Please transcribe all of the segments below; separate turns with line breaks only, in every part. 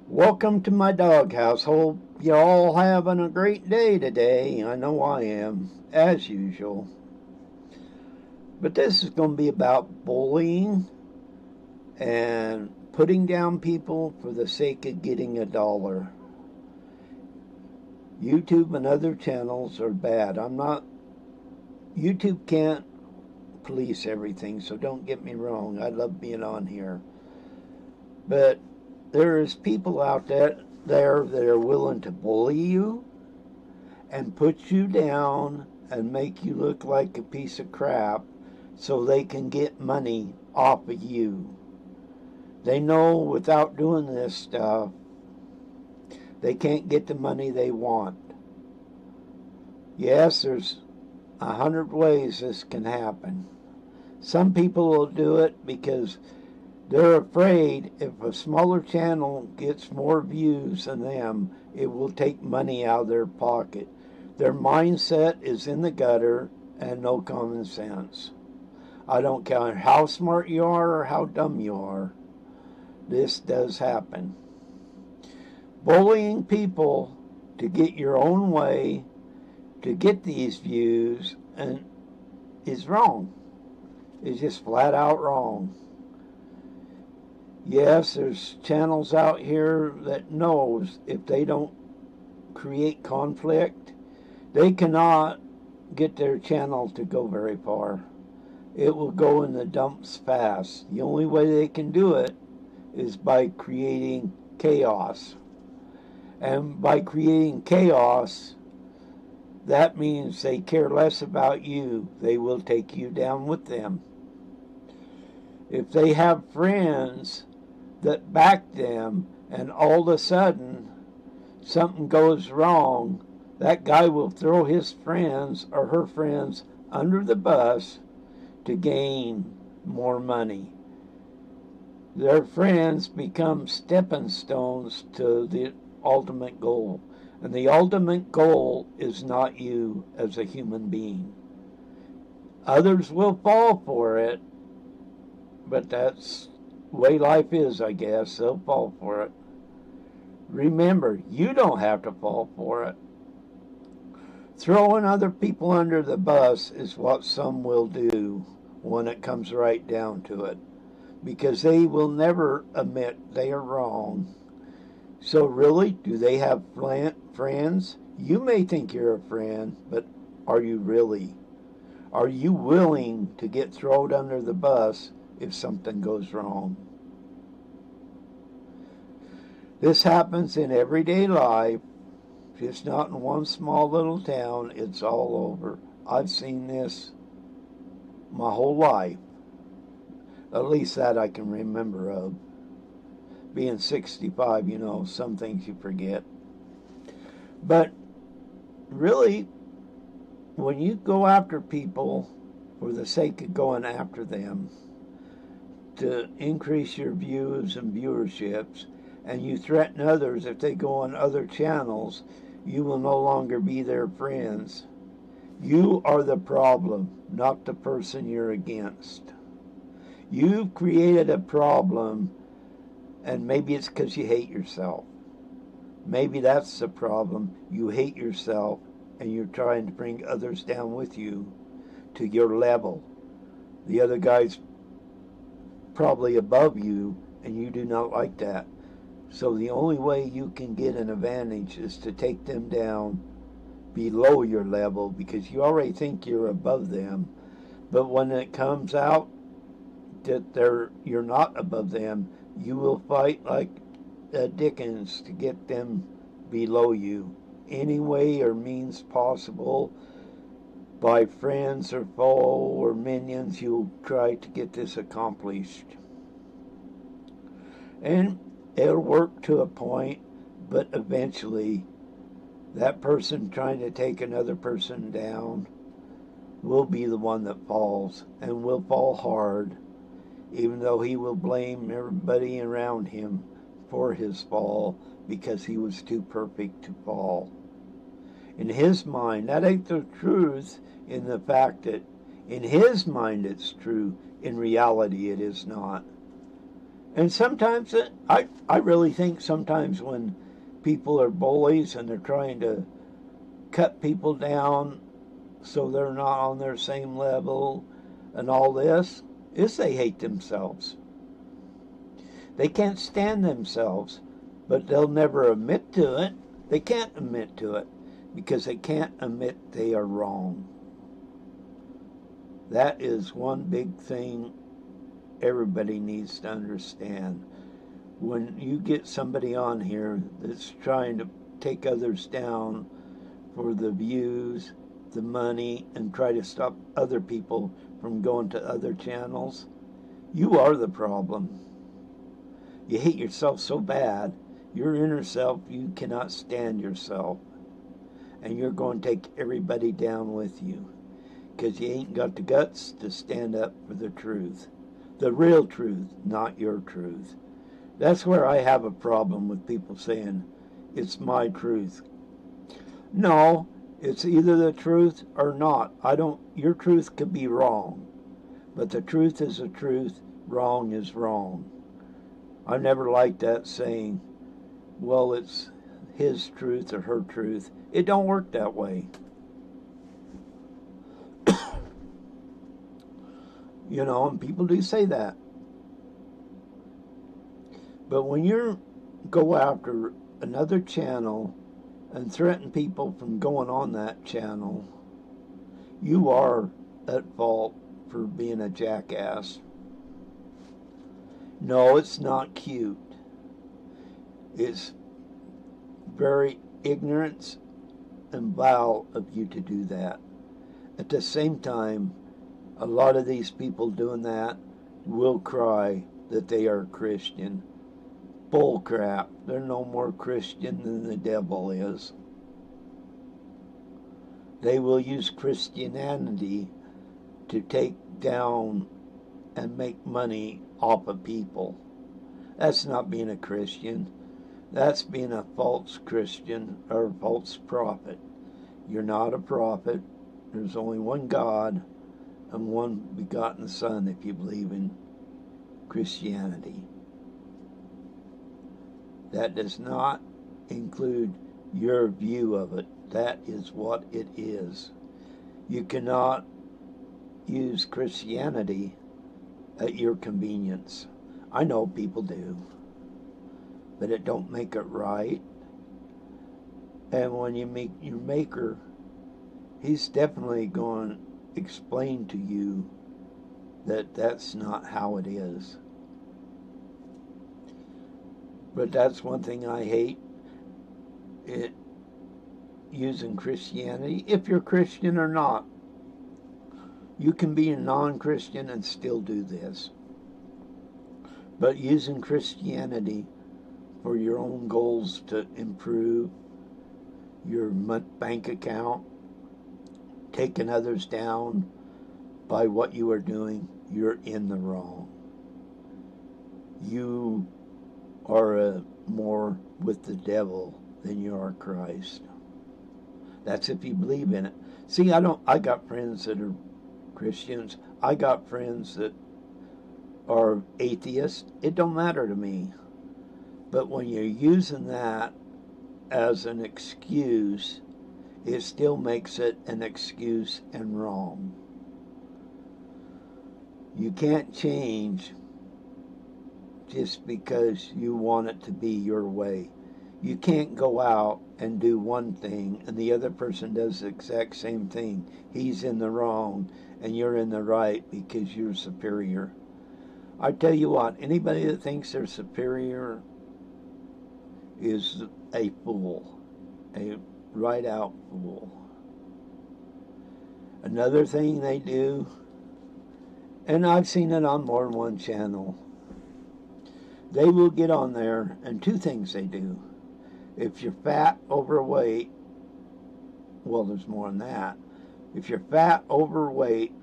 Welcome to my doghouse. Hope you're all having a great day today. I know I am, as usual. But this is going to be about bullying and putting down people for the sake of getting a dollar. YouTube and other channels are bad. YouTube can't police everything, so don't get me wrong. I love being on here. But there's people out there that are willing to bully you and put you down and make you look like a piece of crap so they can get money off of you. They know without doing this stuff, they can't get the money they want. Yes, there's 100 ways this can happen. Some people will do it because they're afraid if a smaller channel gets more views than them, it will take money out of their pocket. Their mindset is in the gutter and no common sense. I don't care how smart you are or how dumb you are. This does happen. Bullying people to get your own way, to get these views, and is wrong. It's just flat out wrong. Yes, there's channels out here that knows if they don't create conflict, they cannot get their channel to go very far. It will go in the dumps fast. The only way they can do it is by creating chaos. And by creating chaos, that means they care less about you. They will take you down with them. If they have friends that back them and all of a sudden something goes wrong, that guy will throw his friends or her friends under the bus to gain more money. Their friends become stepping stones to the ultimate goal. And the ultimate goal is not you as a human being. Others will fall for it, but that's the way life is, I guess. They'll fall for it. Remember, you don't have to fall for it. Throwing other people under the bus is what some will do when it comes right down to it, because they will never admit they are wrong. So really, do they have friends? You may think you're a friend, but are you really? Are you willing to get thrown under the bus if something goes wrong? This happens in everyday life. It's not in one small little town. It's all over. I've seen this my whole life. At least that I can remember of. Being 65, some things you forget. But really, when you go after people for the sake of going after them to increase your views and viewerships, and you threaten others if they go on other channels, you will no longer be their friends. You are the problem, not the person you're against. You've created a problem, and maybe it's because you hate yourself. Maybe that's the problem. You hate yourself, and you're trying to bring others down with you to your level. The other guy's probably above you, and you do not like that. So the only way you can get an advantage is to take them down below your level, because you already think you're above them. But when it comes out that you're not above them, you will fight like Dickens to get them below you. Any way or means possible, by friends or foe or minions, you'll try to get this accomplished. And it'll work to a point, but eventually that person trying to take another person down will be the one that falls, and will fall hard, even though he will blame everybody around him for his fall because he was too perfect to fall. In his mind, that ain't the truth, in the fact that in his mind it's true, in reality it is not. And sometimes I really think sometimes when people are bullies and they're trying to cut people down so they're not on their same level and all this, is they hate themselves. They can't stand themselves, but they'll never admit to it. They can't admit to it because they can't admit they are wrong. That is one big thing everybody needs to understand. When you get somebody on here that's trying to take others down for the views, the money, and try to stop other people from going to other channels, you are the problem. You hate yourself so bad, your inner self, you cannot stand yourself. And you're going to take everybody down with you because you ain't got the guts to stand up for the truth. The real truth, not your truth. That's where I have a problem with people saying, it's my truth. No, it's either the truth or not. Your truth could be wrong, but the truth is the truth, wrong is wrong. I never liked that saying, well, it's his truth or her truth. It don't work that way. And people do say that. But when you go after another channel and threaten people from going on that channel, you are at fault for being a jackass. No, it's not cute. It's very ignorant and vile of you to do that. At the same time, a lot of these people doing that will cry that they are Christian. Bull crap. They're no more Christian than the devil is. They will use Christianity to take down and make money off of people. That's not being a Christian. That's being a false Christian or a false prophet. You're not a prophet. There's only one God and one begotten Son if you believe in Christianity. That does not include your view of it. That is what it is. You cannot use Christianity at your convenience. I know people do, but it don't make it right. And when you meet your Maker, He's definitely going to explain to you that that's not how it is. But that's one thing I hate, it using Christianity. If you're Christian or not, you can be a non-Christian and still do this. But using Christianity for your own goals to improve your bank account, taking others down by what you are doing, you're in the wrong. You are more with the devil than you are Christ. That's if you believe in it. See, I got friends that are Christians. I got friends that are atheists. It don't matter to me. But when you're using that as an excuse, it still makes it an excuse and wrong. You can't change just because you want it to be your way. You can't go out and do one thing and the other person does the exact same thing. He's in the wrong and you're in the right because you're superior. I tell you what, anybody that thinks they're superior is a fool, a right-out fool. Another thing they do, and I've seen it on more than one channel, they will get on there, and two things they do. If you're fat, overweight, well, there's more than that. If you're fat, overweight,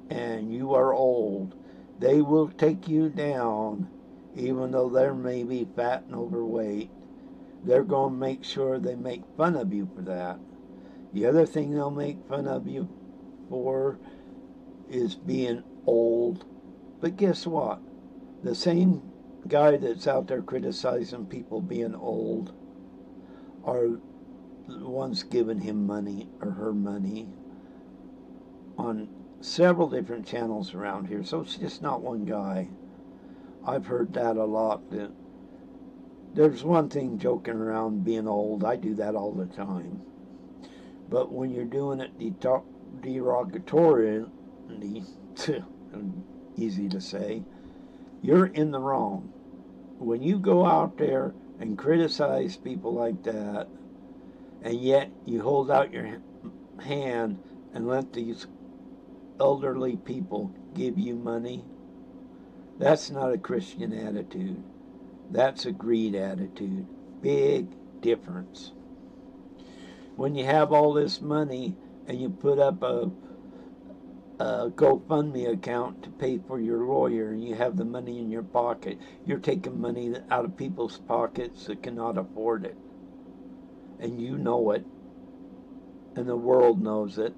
and you are old, they will take you down, even though they're maybe fat and overweight. They're going to make sure they make fun of you for that. The other thing they'll make fun of you for is being old. But guess what? The same guy that's out there criticizing people being old are the ones giving him money or her money on several different channels around here. So it's just not one guy. I've heard that a lot. That there's one thing joking around being old. I do that all the time. But when you're doing it derogatorily, easy to say, you're in the wrong. When you go out there and criticize people like that, and yet you hold out your hand and let these elderly people give you money, that's not a Christian attitude. That's a greed attitude. Big difference. When you have all this money and you put up a GoFundMe account to pay for your lawyer and you have the money in your pocket, you're taking money out of people's pockets that cannot afford it. And you know it. And the world knows it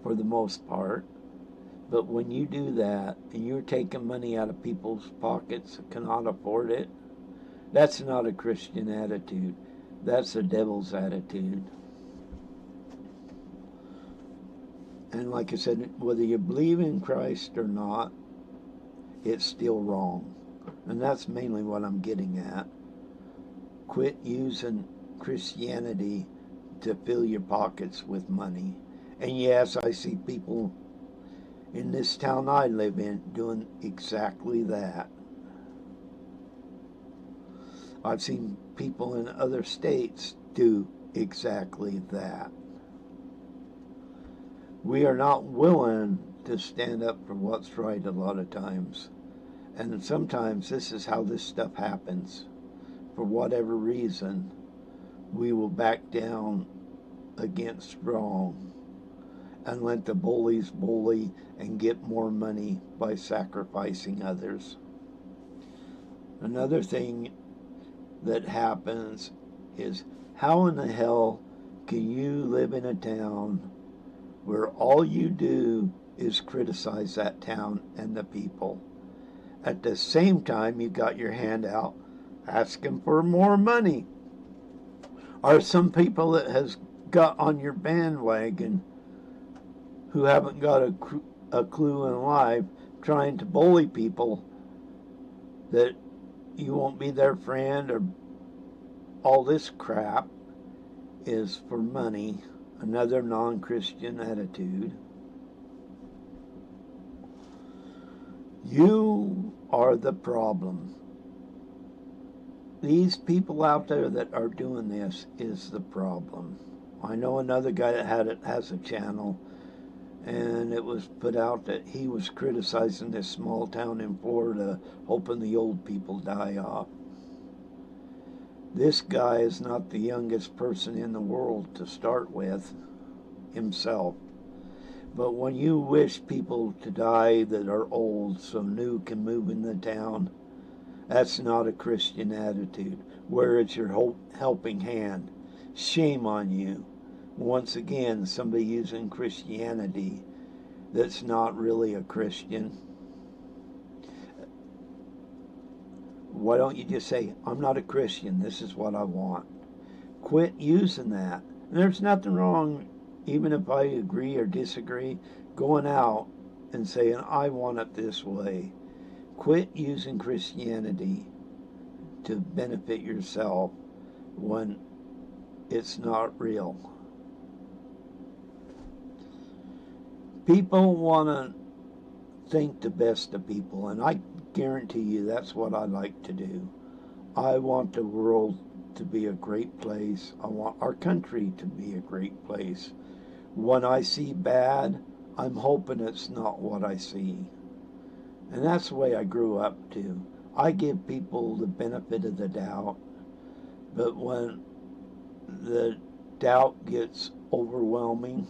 for the most part. But when you do that and you're taking money out of people's pockets that cannot afford it, that's not a Christian attitude. That's the devil's attitude. And like I said, whether you believe in Christ or not, it's still wrong. And that's mainly what I'm getting at. Quit using Christianity to fill your pockets with money. And yes, I see people in this town I live in doing exactly that. I've seen people in other states do exactly that. We are not willing to stand up for what's right a lot of times. And sometimes this is how this stuff happens. For whatever reason, we will back down against wrong and let the bullies bully and get more money by sacrificing others. Another thing that happens is, how in the hell can you live in a town where all you do is criticize that town and the people? At the same time, you got your hand out asking for more money. Are some people that has got on your bandwagon who haven't got a clue in life trying to bully people that you won't be their friend, or all this crap is for money? Another non-Christian attitude. You are the problem. These people out there that are doing this is the problem. I know another guy that has a channel, and it was put out that he was criticizing this small town in Florida, hoping the old people die off. This guy is not the youngest person in the world to start with himself. But when you wish people to die that are old so new can move in the town, that's not a Christian attitude. Where is your helping hand? Shame on you. Once again, somebody using Christianity that's not really a Christian. Why don't you just say, I'm not a Christian, this is what I want? Quit using that. And there's nothing wrong, even if I agree or disagree, going out and saying, I want it this way. Quit using Christianity to benefit yourself when it's not real. People want to think the best of people, and I guarantee you that's what I like to do. I want the world to be a great place. I want our country to be a great place. When I see bad, I'm hoping it's not what I see. And that's the way I grew up too. I give people the benefit of the doubt, but when the doubt gets overwhelming,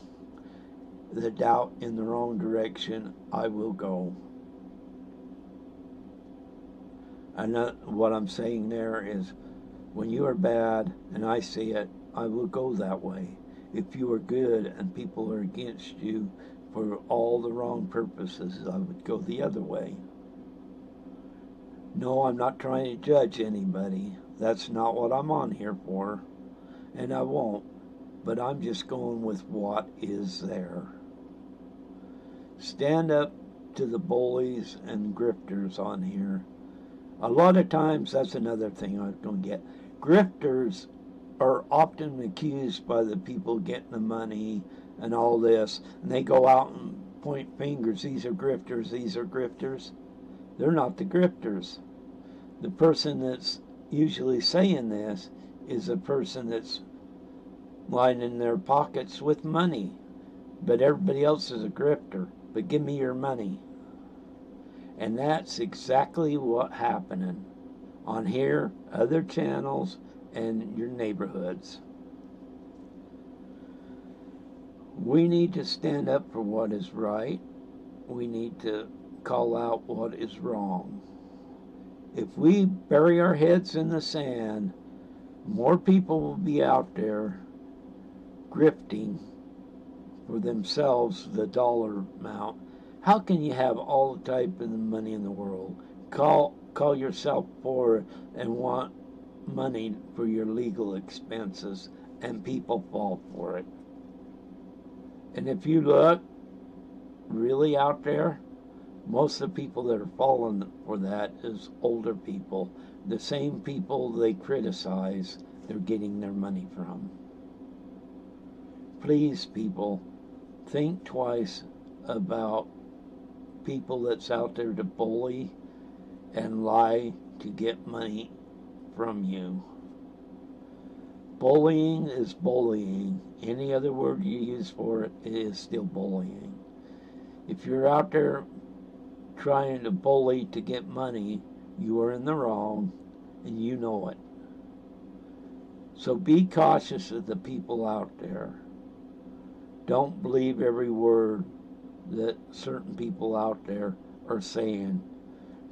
the doubt in the wrong direction, I will go. And what I'm saying there is, when you are bad and I see it, I will go that way. If you are good and people are against you for all the wrong purposes, I would go the other way. No, I'm not trying to judge anybody. That's not what I'm on here for, and I won't. But I'm just going with what is there. Stand up to the bullies and grifters on here. A lot of times, that's another thing I'm going to get. Grifters are often accused by the people getting the money and all this, and they go out and point fingers. These are grifters, these are grifters. They're not the grifters. The person that's usually saying this is a person that's lining their pockets with money. But everybody else is a grifter. But give me your money. And that's exactly what's happening on here, other channels, and your neighborhoods. We need to stand up for what is right. We need to call out what is wrong. If we bury our heads in the sand, more people will be out there grifting for themselves the dollar amount. How can you have all the type of money in the world? Call yourself poor and want money for your legal expenses, and people fall for it. And if you look really out there, most of the people that are falling for that is older people. The same people they criticize, they're getting their money from. Please, people, think twice about people that's out there to bully and lie to get money from you. Bullying is bullying. Any other word you use for it, it is still bullying. If you're out there trying to bully to get money, you are in the wrong, and you know it. So be cautious of the people out there. Don't believe every word that certain people out there are saying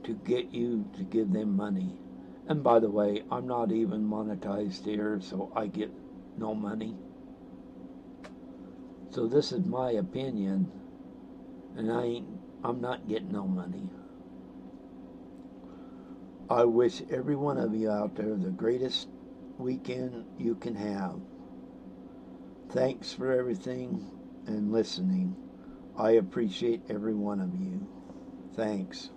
to get you to give them money. And by the way, I'm not even monetized here, so I get no money. So this is my opinion, and I'm not getting no money. I wish every one of you out there the greatest weekend you can have. Thanks for everything and listening. I appreciate every one of you. Thanks.